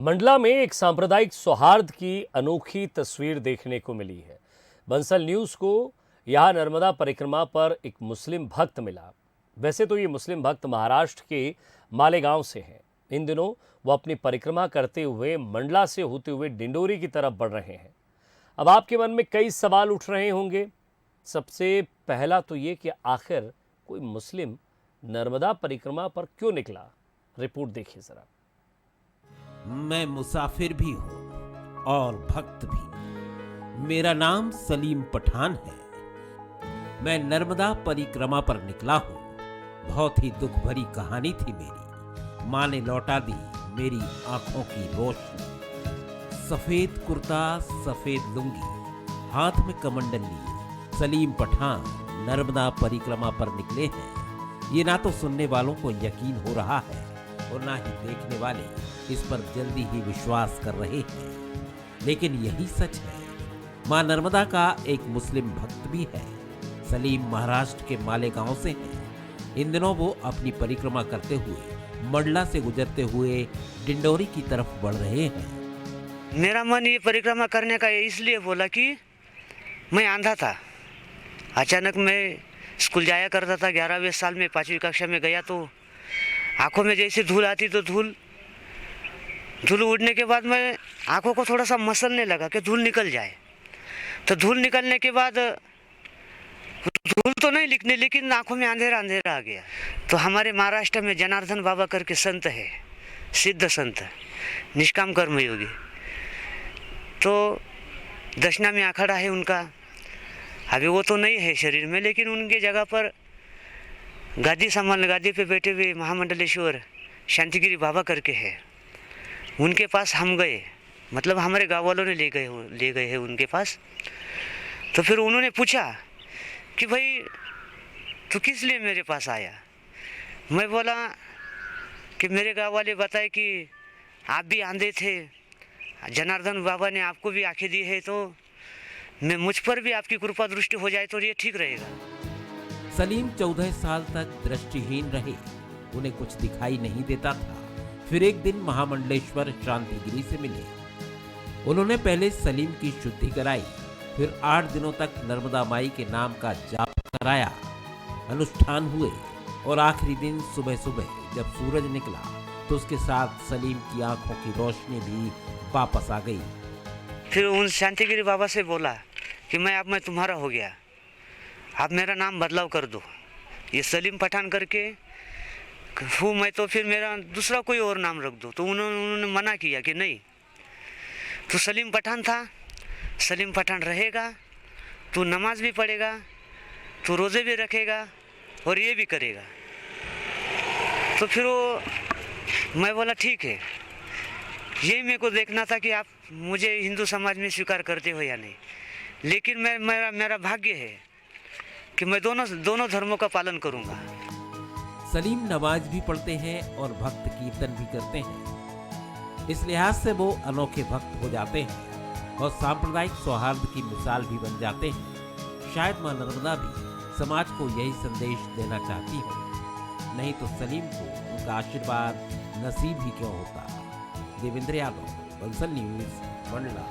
मंडला में एक सांप्रदायिक सौहार्द की अनोखी तस्वीर देखने को मिली है। बंसल न्यूज़ को यहाँ नर्मदा परिक्रमा पर एक मुस्लिम भक्त मिला। वैसे तो ये मुस्लिम भक्त महाराष्ट्र के मालेगांव से हैं। इन दिनों वो अपनी परिक्रमा करते हुए मंडला से होते हुए डिंडोरी की तरफ बढ़ रहे हैं। अब आपके मन में कई सवाल उठ रहे होंगे। सबसे पहला तो ये कि आखिर कोई मुस्लिम नर्मदा परिक्रमा पर क्यों निकला। रिपोर्ट देखिए जरा। मैं मुसाफिर भी हूँ और भक्त भी। मेरा नाम सलीम पठान है। मैं नर्मदा परिक्रमा पर निकला हूँ। बहुत ही दुख भरी कहानी थी मेरी। माँ ने लौटा दी मेरी आंखों की रोशनी। सफेद कुर्ता, सफेद लुंगी, हाथ में कमंडल लिए सलीम पठान नर्मदा परिक्रमा पर निकले हैं। ये ना तो सुनने वालों को यकीन हो रहा है और ना ही देखने वाले इस पर जल्दी ही विश्वास कर रहे हैं, लेकिन यही सच है। मां नर्मदा का एक मुस्लिम भक्त भी है। सलीम महाराष्ट्र के मालेगांव से हैं। इन दिनों वो अपनी परिक्रमा करते हुए मंडला से गुजरते हुए डिंडोरी की तरफ बढ़ रहे हैं। मेरा मन ये परिक्रमा करने का इसलिए बोला कि मैं अंधा था। अचानक मैं स्कूल जाया करता था। 11वें साल में 5वीं कक्षा में गया तो आंखों में जैसे धूल आती तो धूल उड़ने के बाद मैं आंखों को थोड़ा सा मसलने लगा कि धूल निकल जाए। तो धूल निकलने के बाद धूल तो नहीं लिखने, लेकिन आंखों में अंधेरा अंधेरा आ गया। तो हमारे महाराष्ट्र में जनार्दन बाबा करके संत है, सिद्ध संत, निष्काम कर्मयोगी। तो दक्षिणा में अखाड़ा है उनका। अभी वो तो नहीं है शरीर में, लेकिन उनके जगह पर गादी पे बैठे हुए महामंडलेश्वर शांतिगिरी बाबा करके है। उनके पास हम गए, मतलब हमारे गाँव वालों ने ले गए हैं उनके पास। तो फिर उन्होंने पूछा कि भाई तू किस लिए मेरे पास आया। मैं बोला कि मेरे गाँव वाले बताए कि आप भी अंधे थे, जनार्दन बाबा ने आपको भी आंखें दी है, तो मैं मुझ पर भी आपकी कृपा दृष्टि हो जाए तो ये ठीक रहेगा। सलीम 14 साल तक दृष्टिहीन रहे। उन्हें कुछ दिखाई नहीं देता था। फिर एक दिन महामंडलेश्वर शांतिगिरी से मिले। उन्होंने पहले सलीम की शुद्धि कराई, फिर 8 दिनों तक नर्मदा माई के नाम का जाप कराया। अनुष्ठान हुए और आखिरी दिन सुबह सुबह जब सूरज निकला तो उसके साथ सलीम की आंखों की रोशनी भी वापस आ गई। फिर उन शांतिगिरी बाबा से बोला कि मैं तुम्हारा हो गया, आप मेरा नाम बदलाव कर दो, ये सलीम पठान करके हूँ मैं, तो फिर मेरा दूसरा कोई और नाम रख दो। तो उन्होंने मना किया कि नहीं, तू सलीम पठान था, सलीम पठान रहेगा, तू नमाज भी पढ़ेगा, तू रोज़े भी रखेगा और ये भी करेगा। तो फिर मैं बोला ठीक है, यही मेरे को देखना था कि आप मुझे हिंदू समाज में स्वीकार करते हो या नहीं। लेकिन मेरा भाग्य है कि मैं दोनों धर्मों का पालन करूंगा। सलीम नमाज भी पढ़ते हैं और भक्त कीर्तन भी करते हैं। इस लिहाज से वो अनोखे भक्त हो जाते हैं और सांप्रदायिक सौहार्द की मिसाल भी बन जाते हैं। शायद मां नर्मदा भी समाज को यही संदेश देना चाहती हो, नहीं तो सलीम को उनका आशीर्वाद नसीब ही क्यों होता। देवेंद्र यादव, बंसल न्यूज़, मंडला।